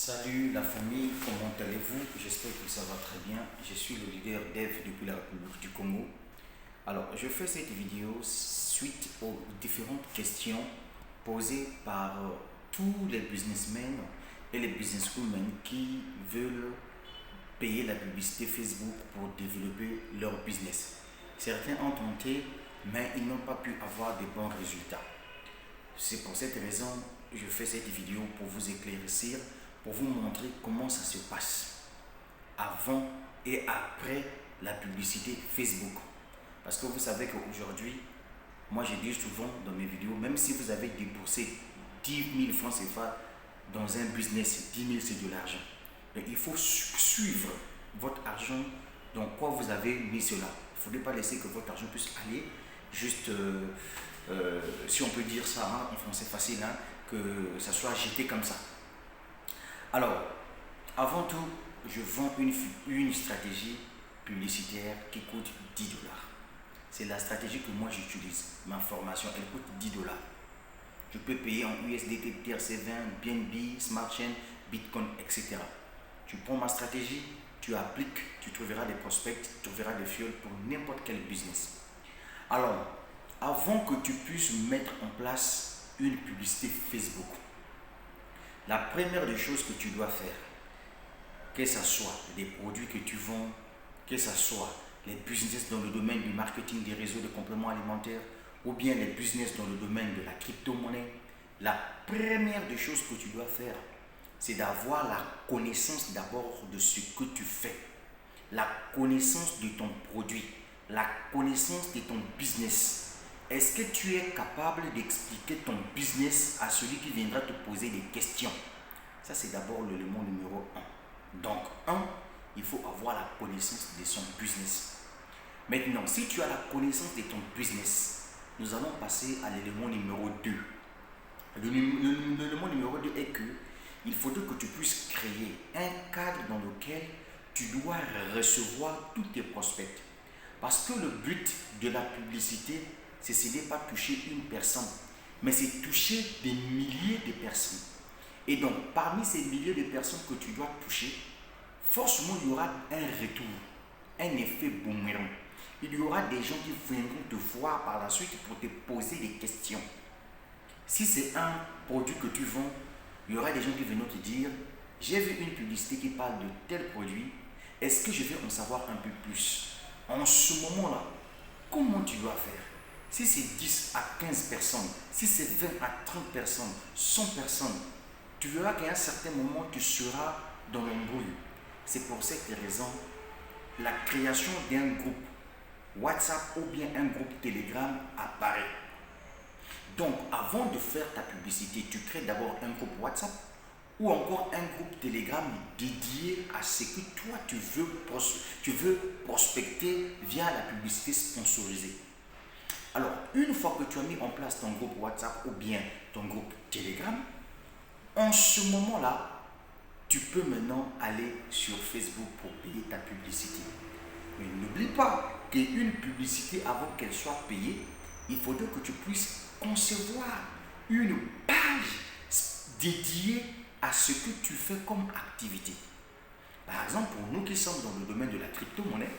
Salut la famille, comment allez-vous? J'espère que ça va très bien. Je suis le leader Dev depuis la République du Congo. Alors, je fais cette vidéo suite aux différentes questions posées par tous les businessmen et les businesswomen qui veulent payer la publicité Facebook pour développer leur business. Certains ont tenté, mais ils n'ont pas pu avoir de bons résultats. C'est pour cette raison que je fais cette vidéo pour vous éclaircir, pour vous montrer comment ça se passe avant et après la publicité Facebook. Parce que vous savez qu'aujourd'hui, moi je dis souvent dans mes vidéos, même si vous avez déboursé 10 000 francs CFA dans un business, 10 000 c'est de l'argent. Mais il faut suivre votre argent dans quoi vous avez mis cela. Il ne faudrait pas laisser que votre argent puisse aller juste, si on peut dire ça en français facile, que ça soit jeté comme ça. Alors, avant tout, je vends une stratégie publicitaire qui coûte 10 dollars. C'est la stratégie que moi j'utilise. Ma formation, elle coûte 10 dollars. Je peux payer en USDT, TRC20, BNB, SmartChain, Bitcoin, etc. Tu prends ma stratégie, tu appliques, tu trouveras des prospects, tu trouveras des fioles pour n'importe quel business. Alors, avant que tu puisses mettre en place une publicité Facebook, la première des choses que tu dois faire, que ce soit des produits que tu vends, que ce soit les business dans le domaine du marketing des réseaux de compléments alimentaires ou bien les business dans le domaine de la crypto-monnaie, la première des choses que tu dois faire, c'est d'avoir la connaissance d'abord de ce que tu fais, la connaissance de ton produit, la connaissance de ton business. Est-ce que tu es capable d'expliquer ton business à celui qui viendra te poser des questions? Ça, c'est d'abord l'élément numéro 1. Donc, il faut avoir la connaissance de son business. Maintenant, si tu as la connaissance de ton business, nous allons passer à l'élément numéro 2. L'élément numéro 2 est que il faudrait que tu puisses créer un cadre dans lequel tu dois recevoir tous tes prospects. Parce que le but de la publicité, ce n'est pas toucher une personne, mais c'est toucher des milliers de personnes. Et donc, parmi ces milliers de personnes que tu dois toucher, forcément, il y aura un retour, un effet boomerang. Il y aura des gens qui viendront te voir par la suite pour te poser des questions. Si c'est un produit que tu vends, il y aura des gens qui viendront te dire « J'ai vu une publicité qui parle de tel produit, est-ce que je vais en savoir un peu plus ?» En ce moment-là, comment tu dois faire? Si c'est 10 à 15 personnes, si c'est 20 à 30 personnes, 100 personnes, tu verras qu'à un certain moment, tu seras dans l'embrouille. C'est pour cette raison, la création d'un groupe WhatsApp ou bien un groupe Telegram apparaît. Donc, avant de faire ta publicité, tu crées d'abord un groupe WhatsApp ou encore un groupe Telegram dédié à ce que toi tu veux prospecter via la publicité sponsorisée. Alors, une fois que tu as mis en place ton groupe WhatsApp ou bien ton groupe Telegram, en ce moment-là, tu peux maintenant aller sur Facebook pour payer ta publicité. Mais n'oublie pas qu'une publicité, avant qu'elle soit payée, il faudrait que tu puisses concevoir une page dédiée à ce que tu fais comme activité. Par exemple, pour nous qui sommes dans le domaine de la crypto-monnaie,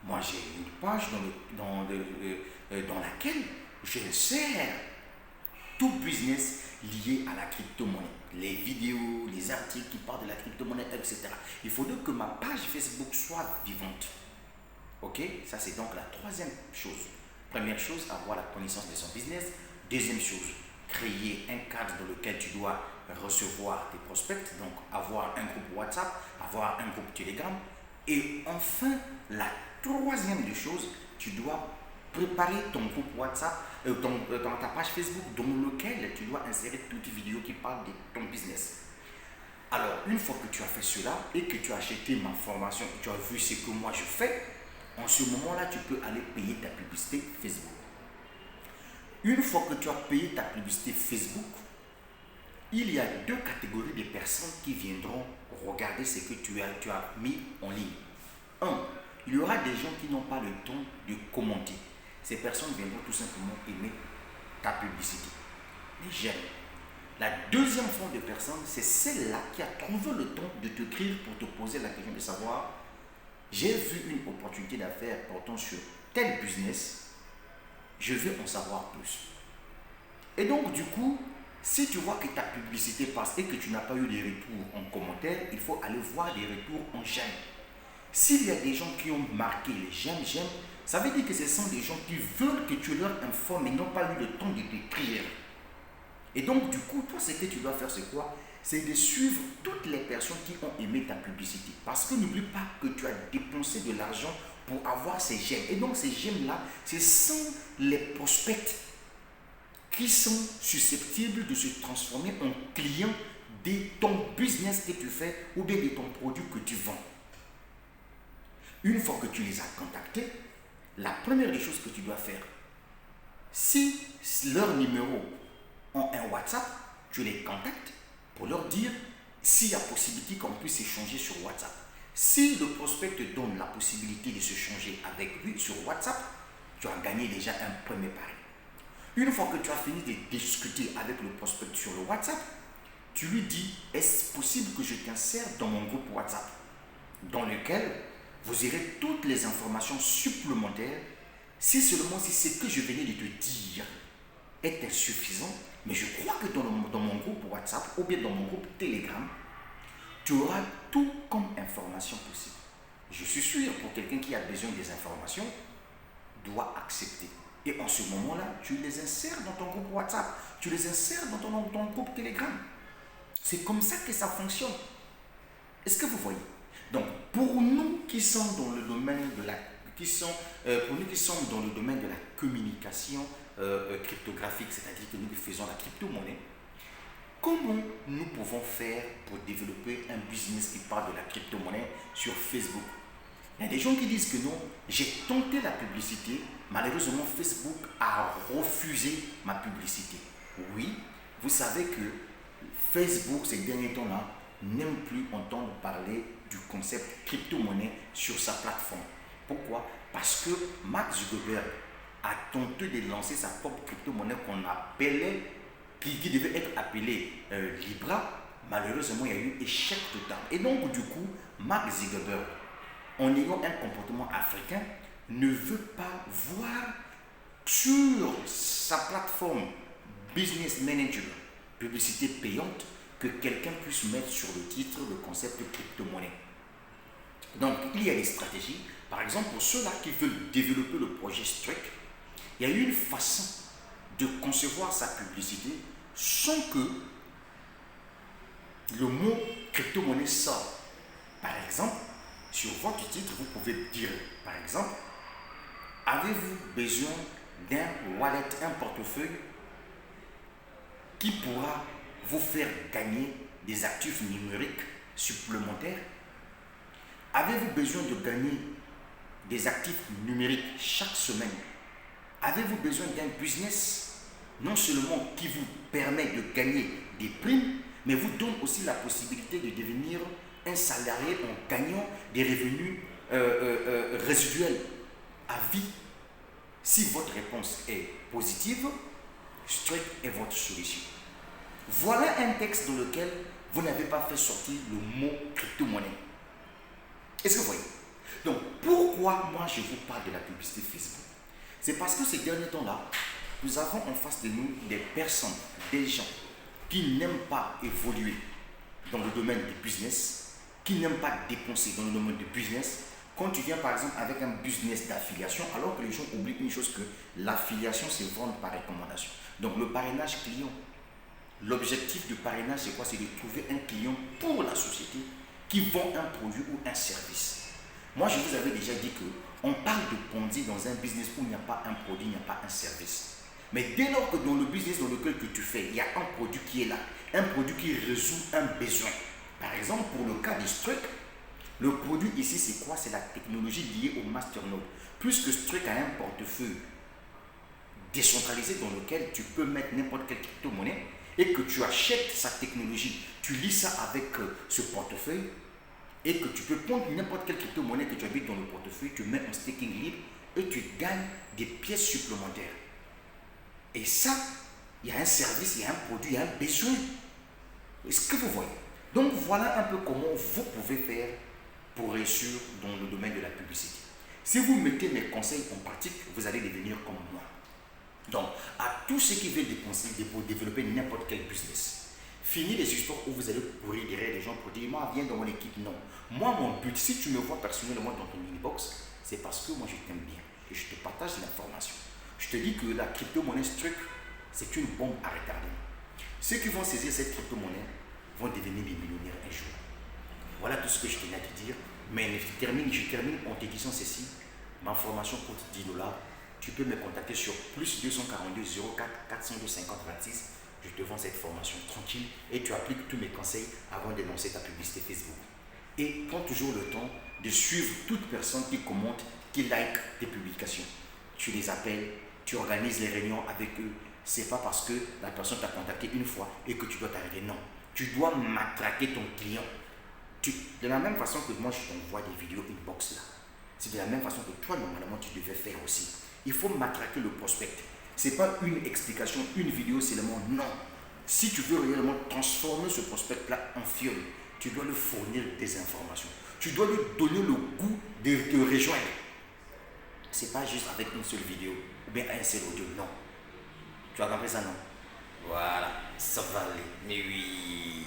moi j'ai une page dans laquelle j'insère tout business lié à la crypto-monnaie. Les vidéos, les articles qui parlent de la crypto-monnaie, etc. Il faudrait que ma page Facebook soit vivante. Ok? Ça c'est donc la troisième chose. Première chose, avoir la connaissance de son business. Deuxième chose, créer un cadre dans lequel tu dois recevoir tes prospects, donc avoir un groupe WhatsApp, avoir un groupe Telegram. Et enfin, la troisième des choses, tu dois préparer ton groupe WhatsApp, dans ta page Facebook, dans lequel tu dois insérer toutes les vidéos qui parlent de ton business. Alors, une fois que tu as fait cela et que tu as acheté ma formation, tu as vu ce que moi je fais, en ce moment-là, tu peux aller payer ta publicité Facebook. Une fois que tu as payé ta publicité Facebook, il y a deux catégories de personnes qui viendront regarder ce que tu as mis en ligne. Il y aura des gens qui n'ont pas le temps de commenter. Ces personnes viendront tout simplement aimer ta publicité, les j'aime. La deuxième forme de personne, c'est celle-là qui a trouvé le temps de t'écrire pour te poser la question de savoir, j'ai vu une opportunité d'affaires portant sur tel business, je veux en savoir plus. Et donc, du coup, si tu vois que ta publicité passe et que tu n'as pas eu des retours en commentaire, il faut aller voir des retours en j'aime. S'il y a des gens qui ont marqué les j'aime, ça veut dire que ce sont des gens qui veulent que tu leur informes mais n'ont pas eu le temps de t'écrire. Et donc, du coup, toi, ce que tu dois faire, c'est quoi? C'est de suivre toutes les personnes qui ont aimé ta publicité. Parce que n'oublie pas que tu as dépensé de l'argent pour avoir ces j'aime. Et donc, ces j'aime-là, ce sont les prospects qui sont susceptibles de se transformer en clients de ton business que tu fais ou bien de ton produit que tu vends. Une fois que tu les as contactés, la première des choses que tu dois faire, si leur numéro ont un WhatsApp, tu les contactes pour leur dire s'il y a possibilité qu'on puisse échanger sur WhatsApp. Si le prospect te donne la possibilité de s'échanger avec lui sur WhatsApp, tu as gagné déjà un premier pari. Une fois que tu as fini de discuter avec le prospect sur le WhatsApp, tu lui dis, est-ce possible que je t'insère dans mon groupe WhatsApp dans lequel vous aurez toutes les informations supplémentaires si seulement si ce que je venais de te dire est insuffisant, mais je crois que dans mon groupe WhatsApp ou bien dans mon groupe Telegram, tu auras tout comme information possible. Je suis sûr, pour quelqu'un qui a besoin des informations, doit accepter. Et en ce moment-là, tu les insères dans ton groupe WhatsApp, tu les insères dans ton groupe Telegram. C'est comme ça que ça fonctionne. Est-ce que vous voyez? Donc, pour nous qui sommes dans le domaine de la, pour nous qui sommes dans le domaine de la communication cryptographique, c'est-à-dire que nous faisons la crypto-monnaie, comment nous pouvons faire pour développer un business qui parle de la crypto-monnaie sur Facebook? Il y a des gens qui disent que non, j'ai tenté la publicité, malheureusement Facebook a refusé ma publicité. Oui, vous savez que Facebook ces derniers temps-là n'aime plus entendre parler du concept crypto-monnaie sur sa plateforme. Pourquoi? Parce que Mark Zuckerberg a tenté de lancer sa propre crypto-monnaie qu'on appelait, qui devait être appelée Libra. Malheureusement, il y a eu échec total. Et donc, du coup, Mark Zuckerberg, en ayant un comportement africain, ne veut pas voir sur sa plateforme Business Manager, publicité payante, que quelqu'un puisse mettre sur le titre le concept de crypto-monnaie. Donc, il y a des stratégies. Par exemple, pour ceux-là qui veulent développer le projet Streak, il y a une façon de concevoir sa publicité sans que le mot crypto-monnaie sorte. Par exemple, sur votre titre, vous pouvez dire, par exemple, avez-vous besoin d'un wallet, un portefeuille qui pourra vous faire gagner des actifs numériques supplémentaires? Avez-vous besoin de gagner des actifs numériques chaque semaine? Avez-vous besoin d'un business non seulement qui vous permet de gagner des primes, mais vous donne aussi la possibilité de devenir un salarié en gagnant des revenus résiduels à vie? Si votre réponse est positive, Streak est votre solution. Voilà un texte dans lequel vous n'avez pas fait sortir le mot crypto-monnaie. Est-ce que vous voyez? Donc, pourquoi moi je vous parle de la publicité Facebook? C'est parce que ces derniers temps-là, nous avons en face de nous des personnes, des gens qui n'aiment pas évoluer dans le domaine du business, qui n'aiment pas dépenser dans le domaine du business. Quand tu viens par exemple avec un business d'affiliation, alors que les gens oublient une chose, que l'affiliation c'est vendre par recommandation. Donc le parrainage client, l'objectif du parrainage c'est quoi? C'est de trouver un client pour la société qui vend un produit ou un service. Moi je vous avais déjà dit que on parle de Ponzi dans un business où il n'y a pas un produit, il n'y a pas un service. Mais dès lors que dans le business dans lequel que tu fais, il y a un produit qui est là, un produit qui résout un besoin. Par exemple, pour le cas de Streak, le produit ici c'est quoi? C'est la technologie liée au masternode. Puisque Streak a un portefeuille décentralisé dans lequel tu peux mettre n'importe quelle crypto-monnaie et que tu achètes sa technologie, tu lis ça avec ce portefeuille et que tu peux prendre n'importe quelle crypto-monnaie que tu habites dans le portefeuille, tu mets en staking libre et tu gagnes des pièces supplémentaires. Et ça, il y a un service, il y a un produit, il y a un besoin. Est-ce que vous voyez? Donc voilà un peu comment vous pouvez faire pour réussir dans le domaine de la publicité. Si vous mettez mes conseils en pratique, vous allez devenir comme moi. Donc, à tous ceux qui veulent dépenser pour développer n'importe quel business, fini les histoires où vous allez courir derrière les gens pour dire moi viens dans mon équipe. Non. Moi, mon but, si tu me vois personnellement dans ton inbox, c'est parce que moi je t'aime bien et je te partage l'information. Je te dis que la crypto-monnaie truc, c'est une bombe à retardement. Ceux qui vont saisir cette crypto-monnaie vont devenir des millionnaires un jour. Voilà tout ce que je tenais à te dire. Mais je termine en te disant ceci. Ma formation coûte 10 $. Tu peux me contacter sur plus 242 04 402 50 26. Je te vends cette formation tranquille et tu appliques tous mes conseils avant de lancer ta publicité Facebook. Et prends toujours le temps de suivre toute personne qui commente, qui like tes publications. Tu les appelles, tu organises les réunions avec eux. C'est pas parce que la personne t'a contacté une fois et que tu dois t'arrêter. Non. Tu dois matraquer ton client. De la même façon que moi je t'envoie des vidéos inbox là. C'est de la même façon que toi normalement tu devais faire aussi. Il faut matraquer le prospect. Ce n'est pas une explication, une vidéo seulement. Non. Si tu veux réellement transformer ce prospect-là en fiole, tu dois lui fournir des informations. Tu dois lui donner le goût de te rejoindre. Ce n'est pas juste avec une seule vidéo ou bien un seul audio. Non. Tu as compris ça, non? Voilà. Ça va aller. Mais oui.